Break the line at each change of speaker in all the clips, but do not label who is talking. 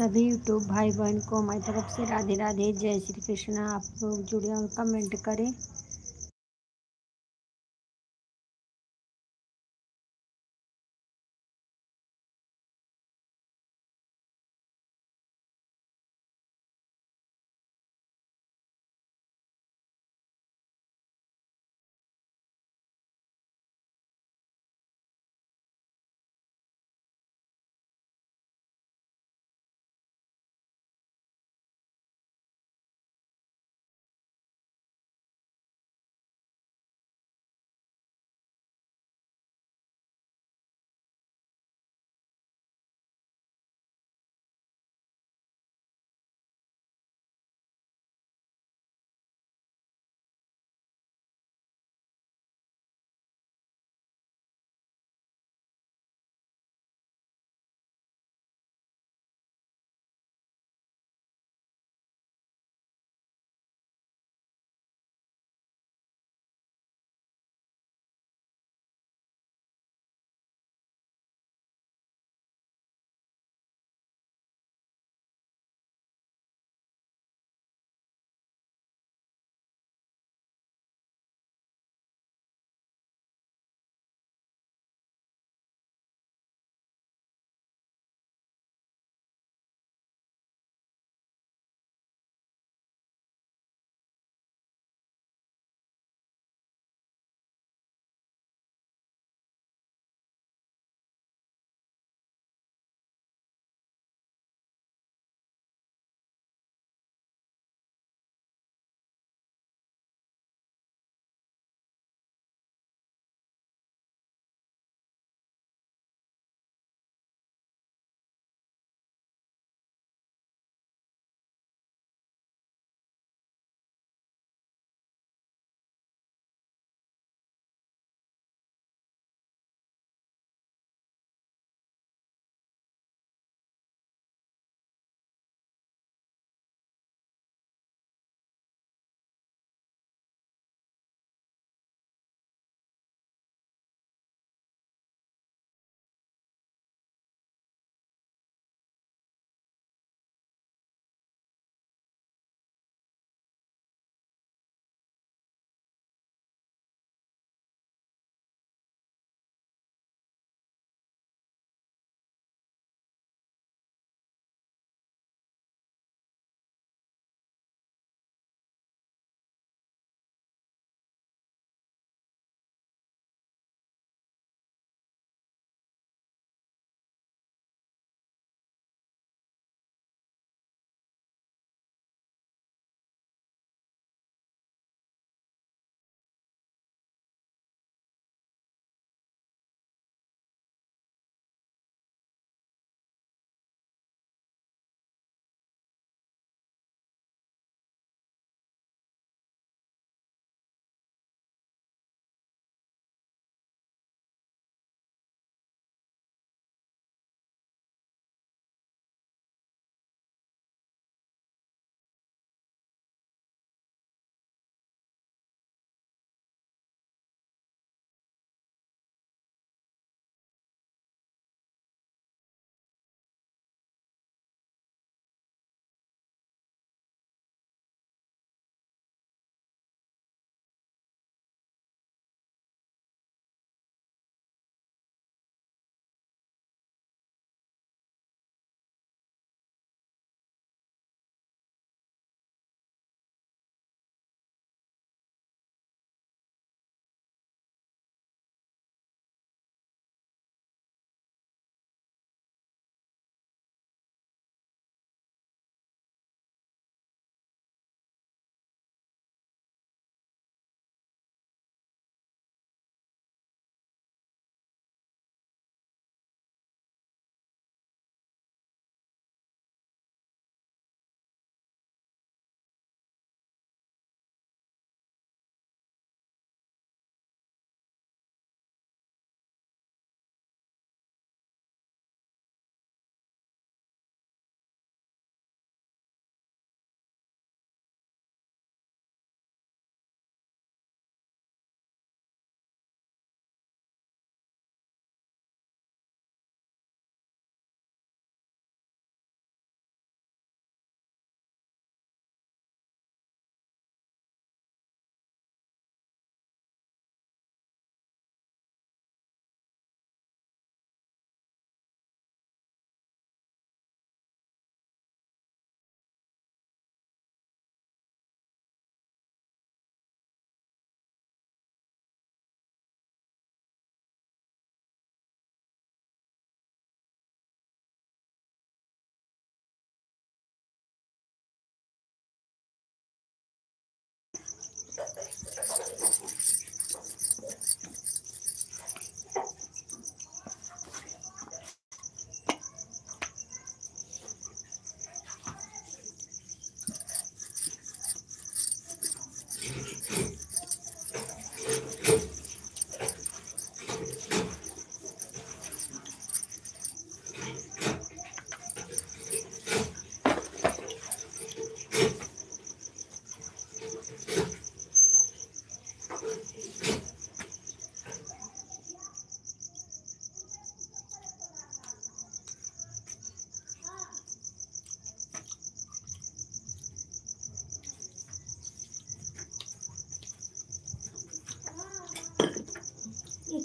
सभी यूट्यूब भाई बहन को हमारी तरफ से राधे राधे, जय श्री कृष्णा। आप लोग जुड़े और कमेंट करें।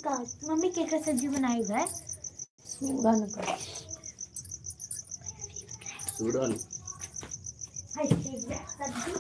मम्मी केकर सब्जी बनाई है
सूडन का
सूडन
सब्जी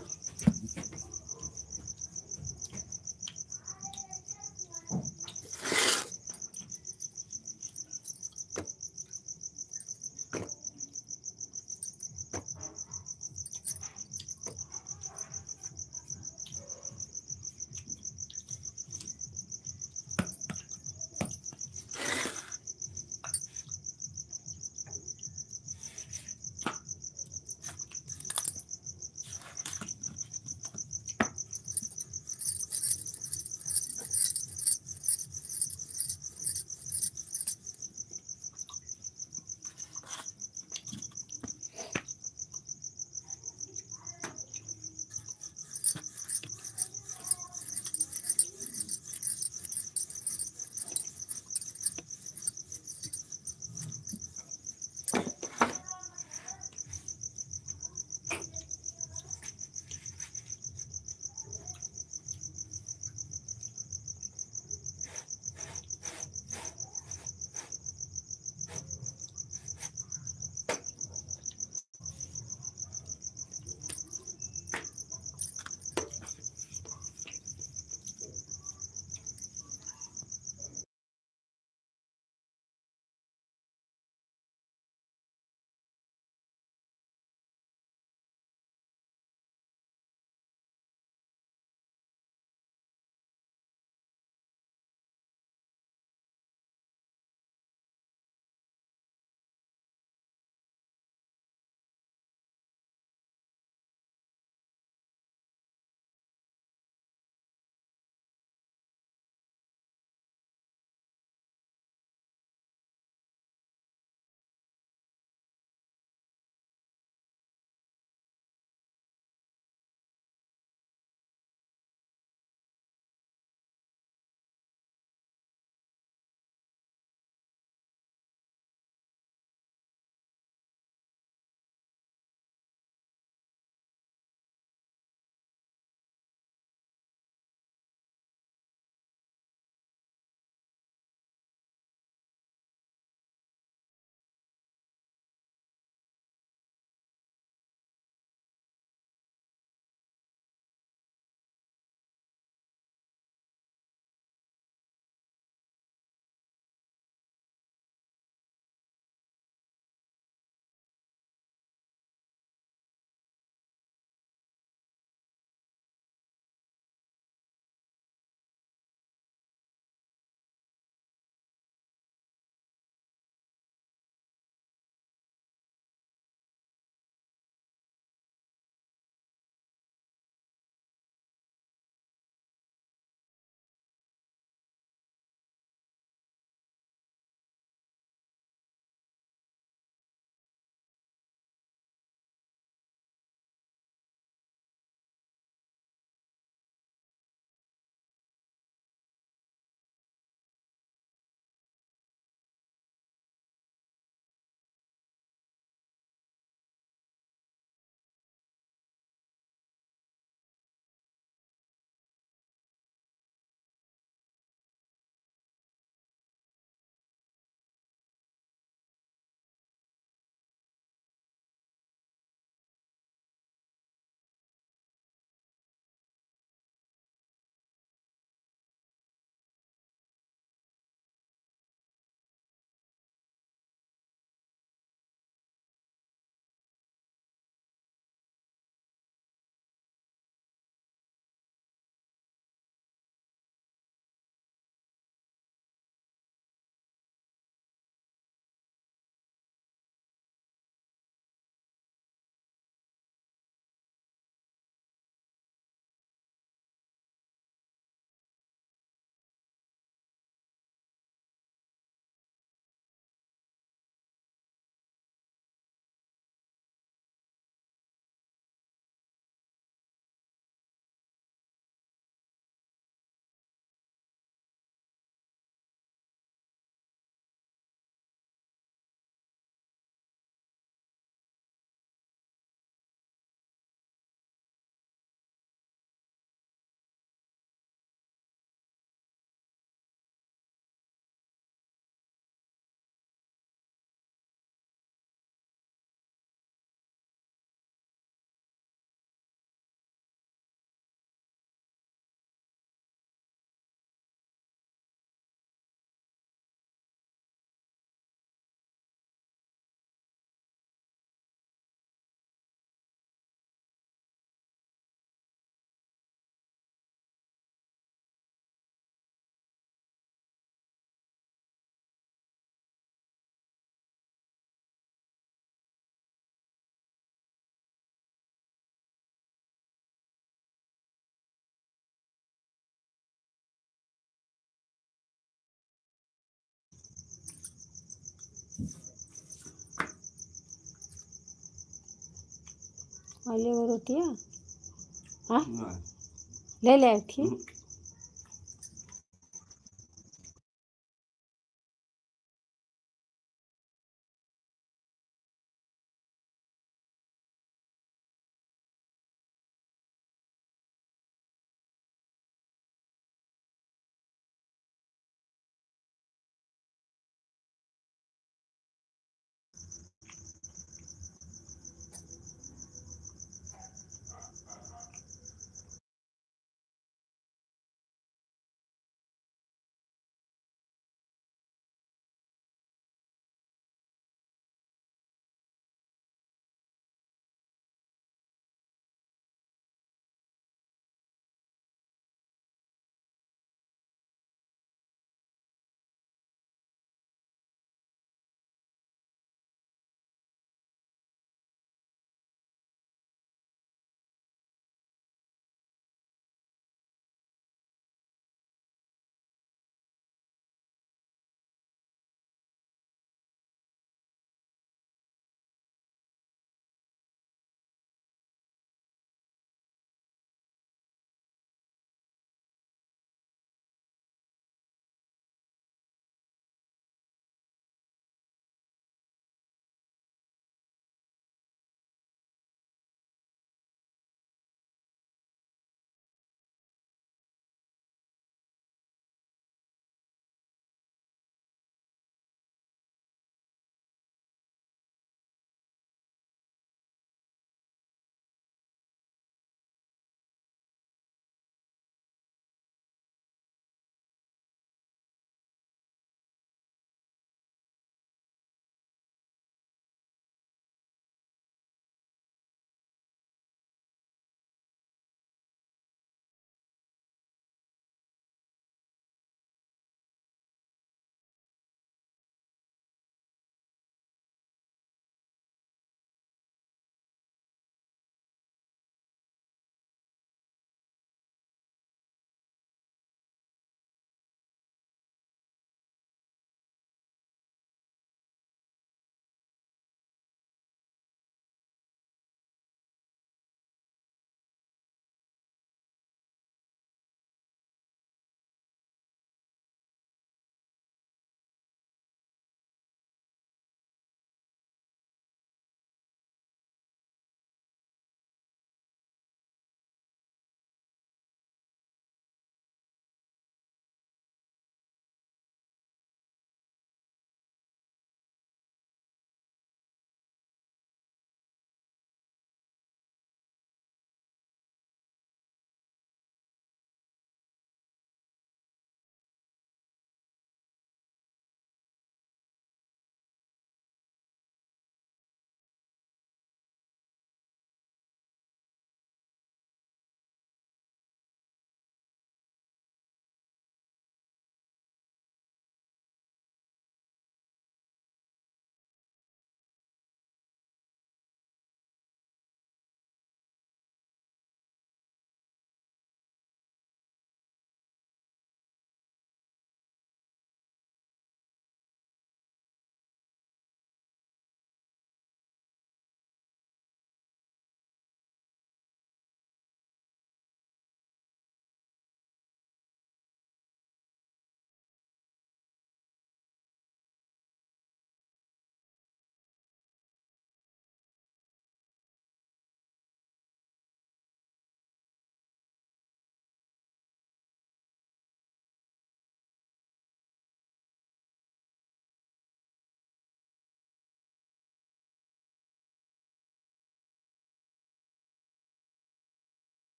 ले वो रोटी है। हाँ ले ले ठीक।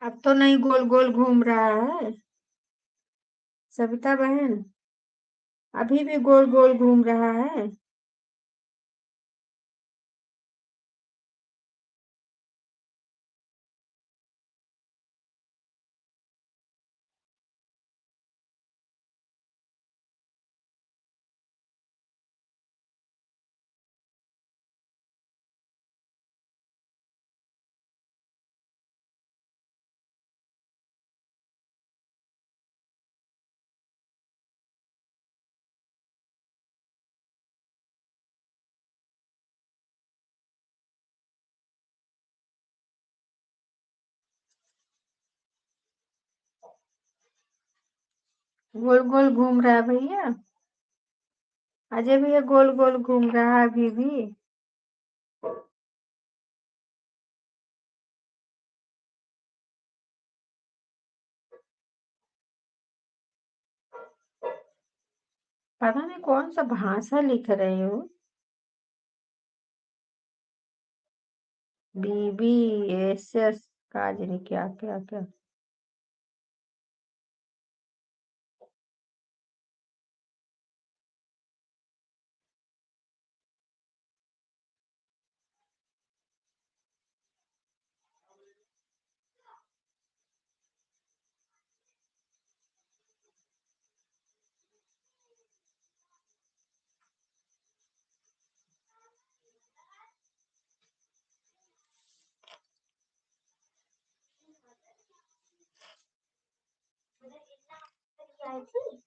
अब तो नहीं गोल गोल घूम रहा है सविता बहन, अभी भी गोल गोल घूम रहा है। गोल गोल घूम रहा है भैया। अजय भैया गोल गोल घूम रहा है अभी भी। पता नहीं कौन सा भाषा लिख रहे हो। बीबी एस काजनी क्या क्या क्या।
आई थी।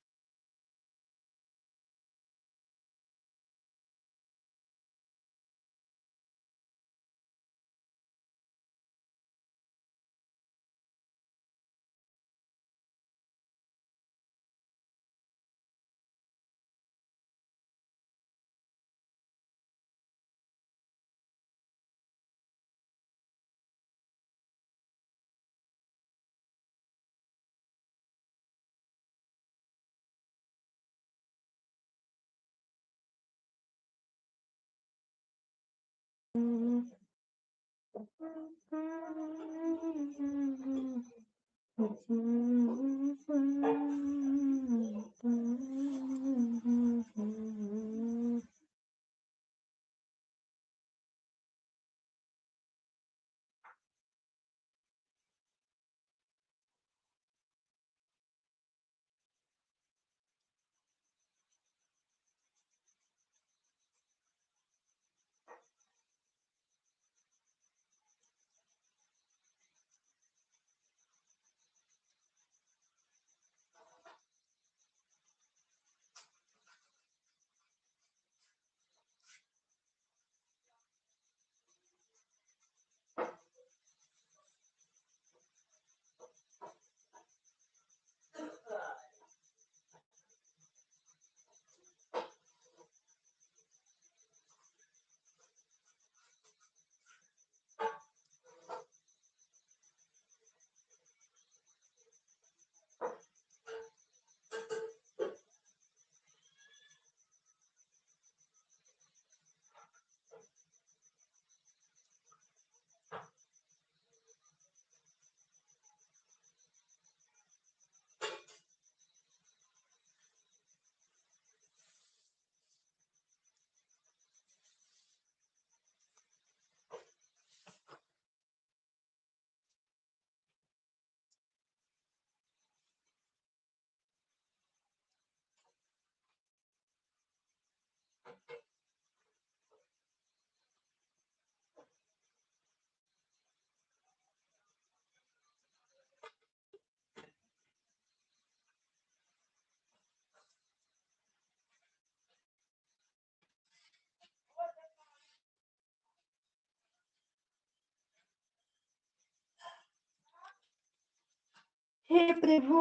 हे प्रभु।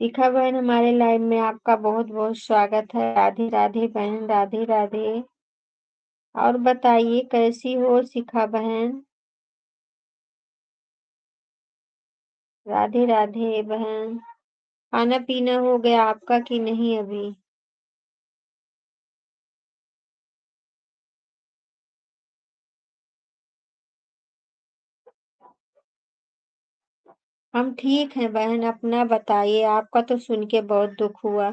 शिखा बहन, हमारे लाइव में आपका बहुत बहुत स्वागत है। राधे राधे बहन, राधे राधे। और बताइए कैसी हो शिखा बहन? राधे राधे बहन। खाना पीना हो गया आपका कि नहीं अभी? हम ठीक हैं बहन, अपना बताइए। आपका तो सुन के बहुत दुख हुआ।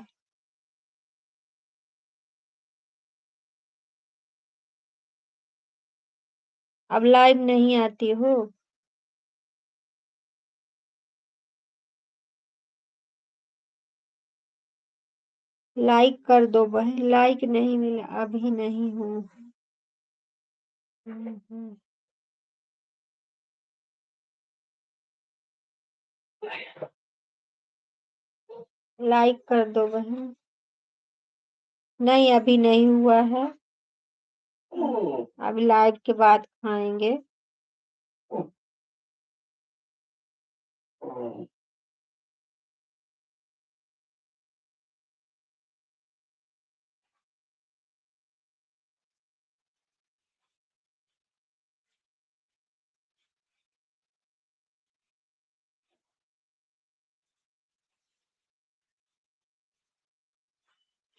अब लाइव नहीं आती हो? लाइक कर दो बहन, लाइक नहीं मिला, अभी नहीं हूँ। लाइक कर दो बहन। नहीं, अभी नहीं हुआ है। अभी लाइव के बाद खाएंगे।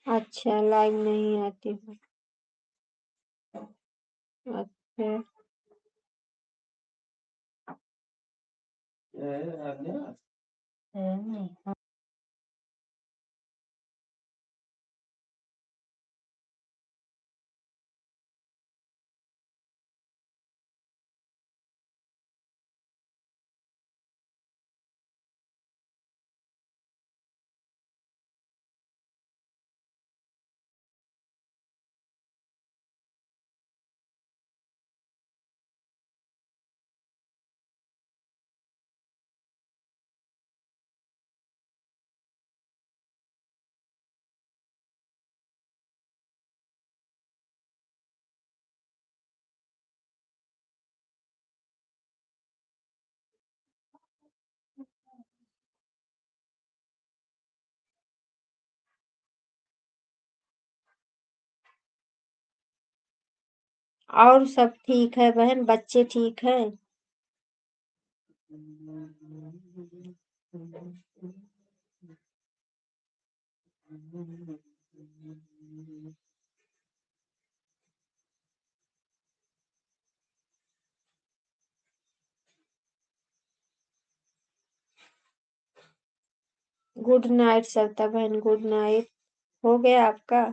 अच्छा, लाइव नहीं आती हूँ। अच्छा। और सब ठीक है बहन, बच्चे ठीक है? गुड नाइट सविता बहन, गुड नाइट। हो गया आपका?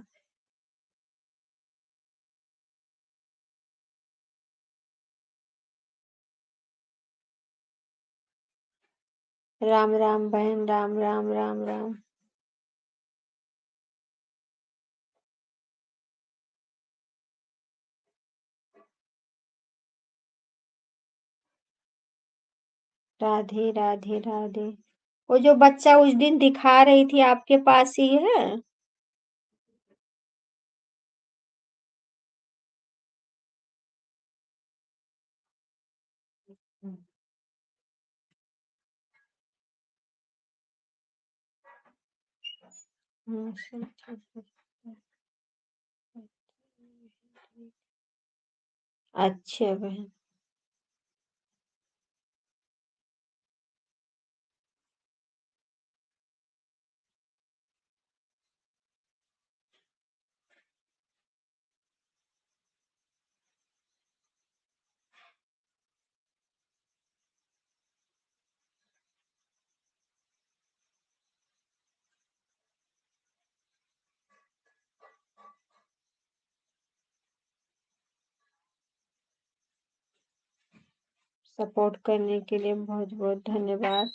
राम राम बहन, राम राम राम राम। राधे राधे राधे। वो जो बच्चा उस दिन दिखा रही थी आपके पास ही है? सब ठीक है। अच्छा बहन। सपोर्ट करने के लिए बहुत बहुत धन्यवाद।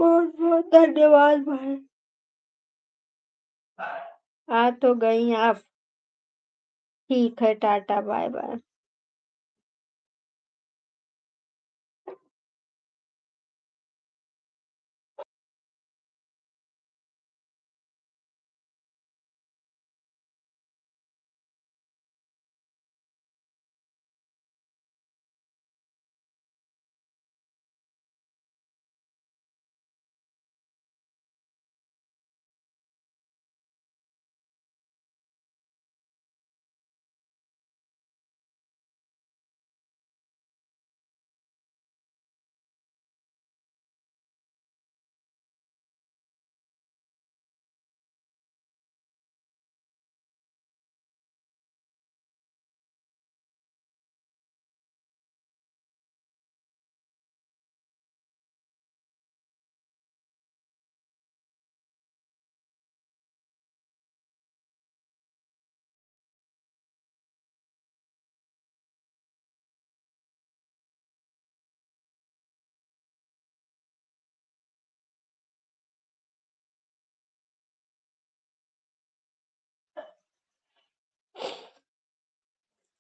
बहुत बहुत धन्यवाद बहन। आ तो गई आप। ठीक है, टाटा बाय बाय।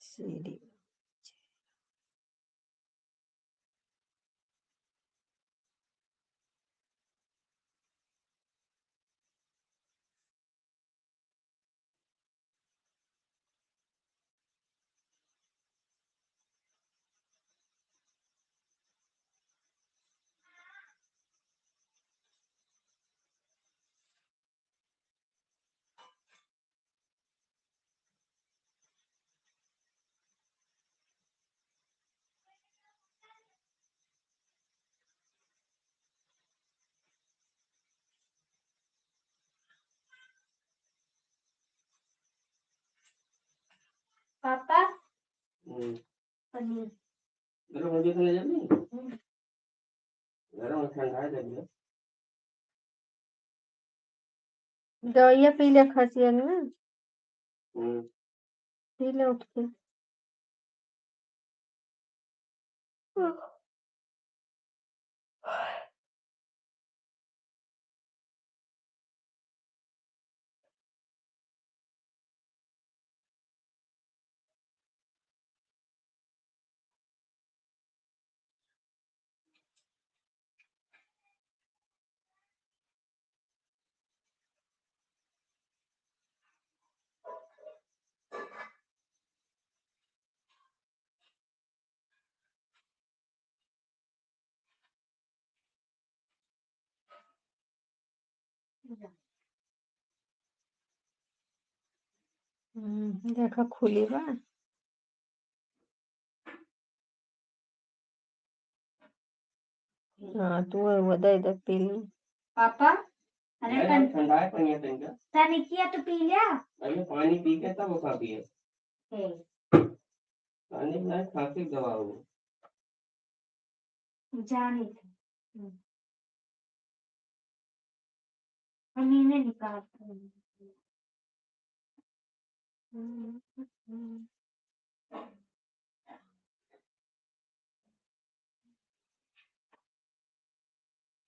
सीढ़ी
पापा
हम्म,
पनीर।
गरम हो गया जल्दी। गरम ठंडा है जल्दी।
दवाइया पी ले खसियन में।
हम्म,
पी ले उठ के। देखो खुली बा। हाँ तू वो दे दे पी ली।
पापा अरे
यार ठंडा है पानी है इनका।
पानी किया तो पी लिया।
अरे पानी पी के तब वो खा पिए।
हे,
पानी ना खा के दवा हो।
जाने थे मम्मी ने निकाल।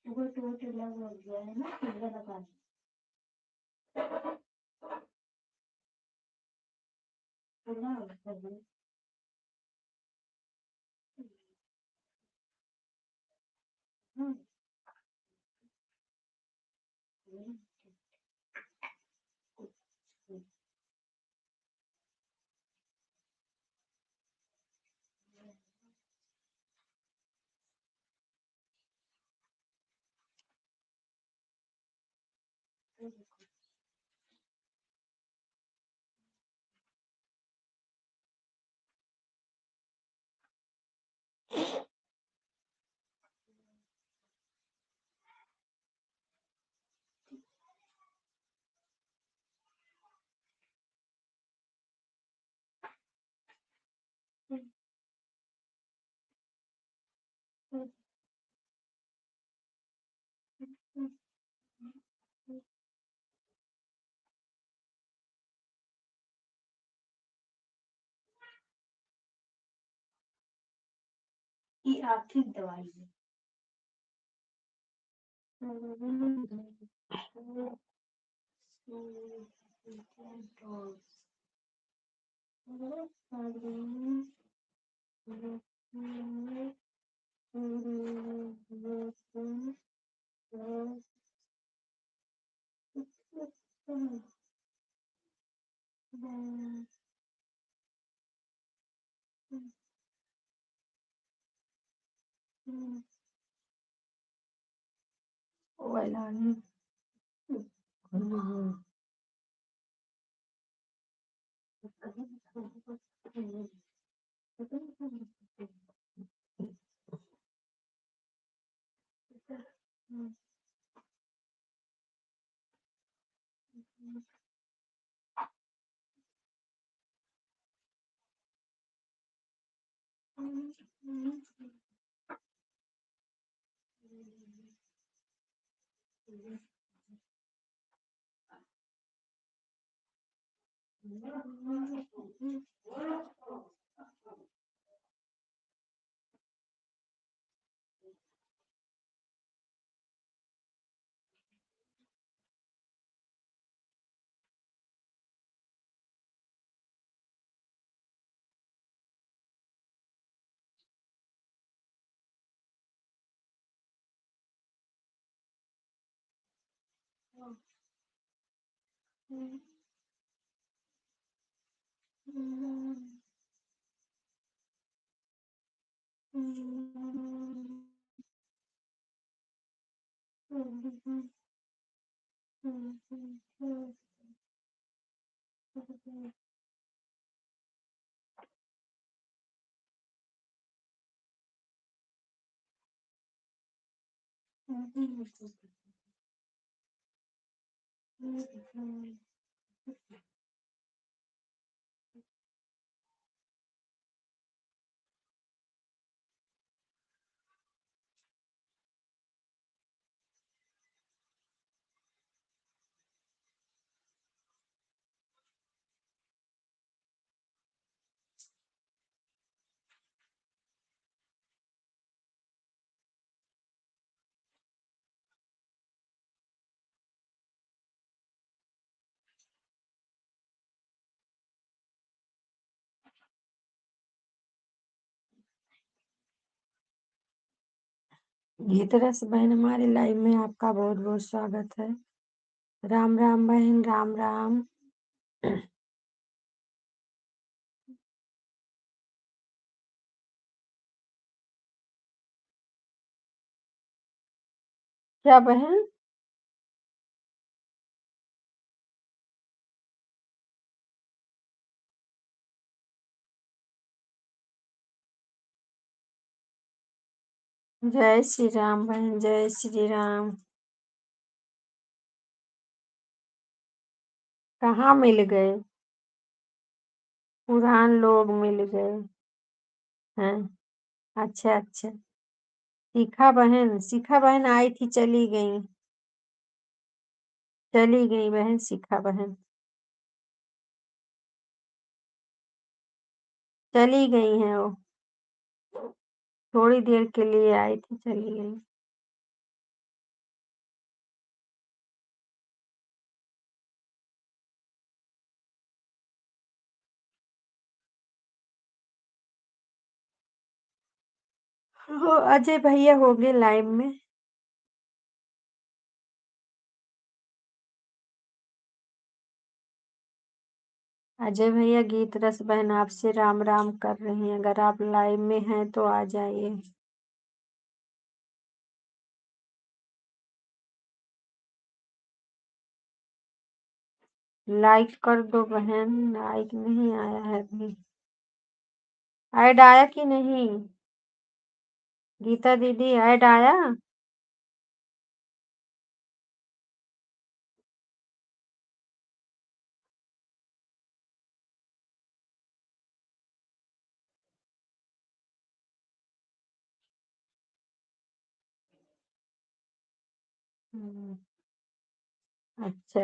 वो तो लग गया है ना फिर लगा। ये आखिरी दवाई है।
गीतरस बहन हमारे लाइव में आपका बहुत बहुत स्वागत है। राम राम बहन, राम राम। क्या बहन? जय श्री राम बहन, जय श्री राम। कहाँ मिल गए? पुरान लोग मिल गए हैं। अच्छा अच्छा। शिखा बहन आई थी, चली गई। चली गई बहन शिखा बहन, चली गई हैं वो। थोड़ी देर के लिए आई थी, चली गई। हो अजय भैया हो गए लाइव में। अजय भैया गीत रस बहन आपसे राम राम कर रही हैं। अगर आप लाइव में हैं तो आ जाइए। लाइक कर दो बहन, लाइक नहीं आया है अभी। ऐड आया कि नहीं? गीता दीदी ऐड आया? अच्छा।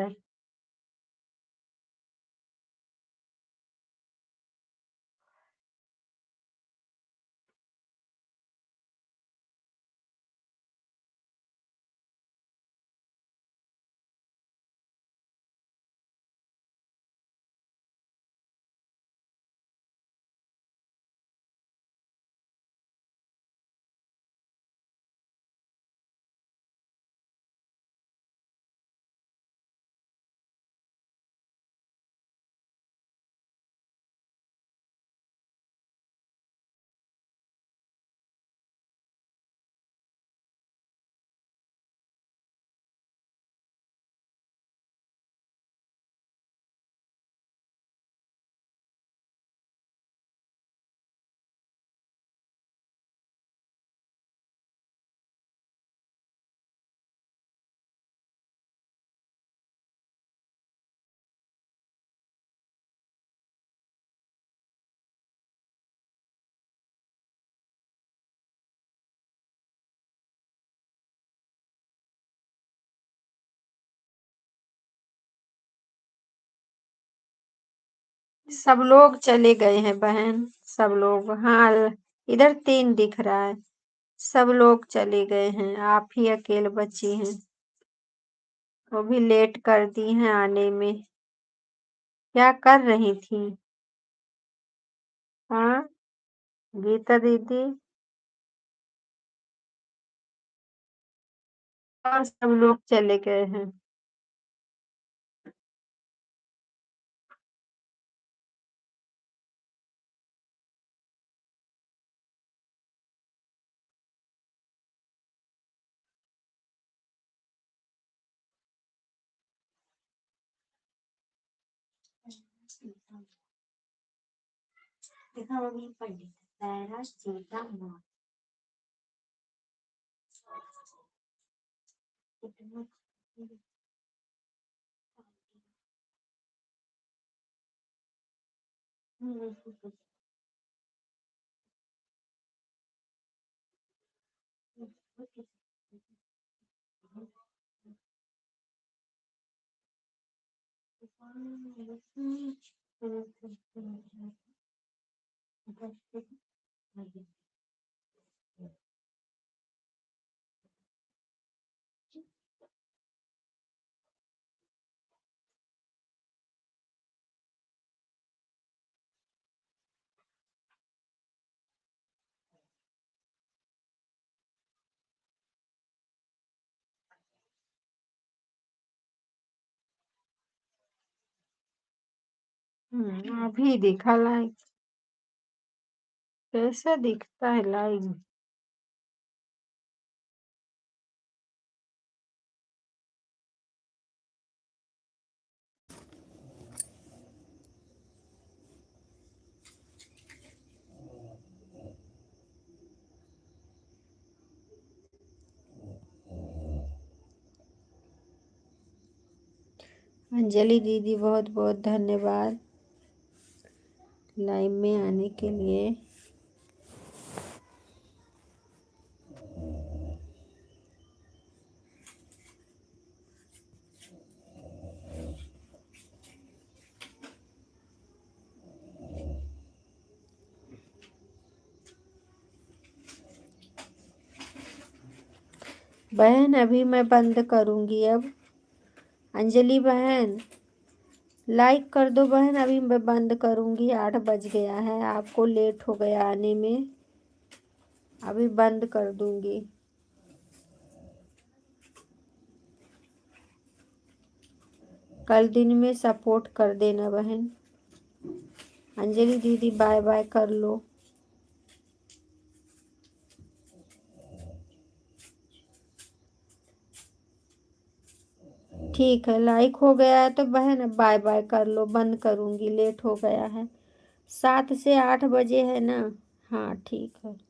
सब लोग चले गए हैं बहन, सब लोग। हाँ, इधर 3 दिख रहा है। सब लोग चले गए हैं, आप ही अकेले बची हैं। वो भी लेट कर दी हैं आने में। क्या कर रही थी? हाँ, गीता दीदी और सब लोग चले गए हैं।
देखा वो भी पंडित पैरा सीता माँ कितना
अभी दिखा लाइक। कैसा दिखता है लाइक? अंजलि दीदी बहुत बहुत धन्यवाद लाइव में आने के लिए। बहन अभी मैं बंद करूंगी अब। अंजलि बहन लाइक कर दो बहन, अभी मैं बंद करूंगी। 8 बज गया है, आपको लेट हो गया आने में। अभी बंद कर दूंगी। कल दिन में सपोर्ट कर देना बहन। अंजलि दीदी बाय बाय कर लो। ठीक है, लाइक हो गया है तो बहन अब बाय बाय कर लो, बंद करूंगी, लेट हो गया है। 7 से 8 बजे है ना? हाँ ठीक है।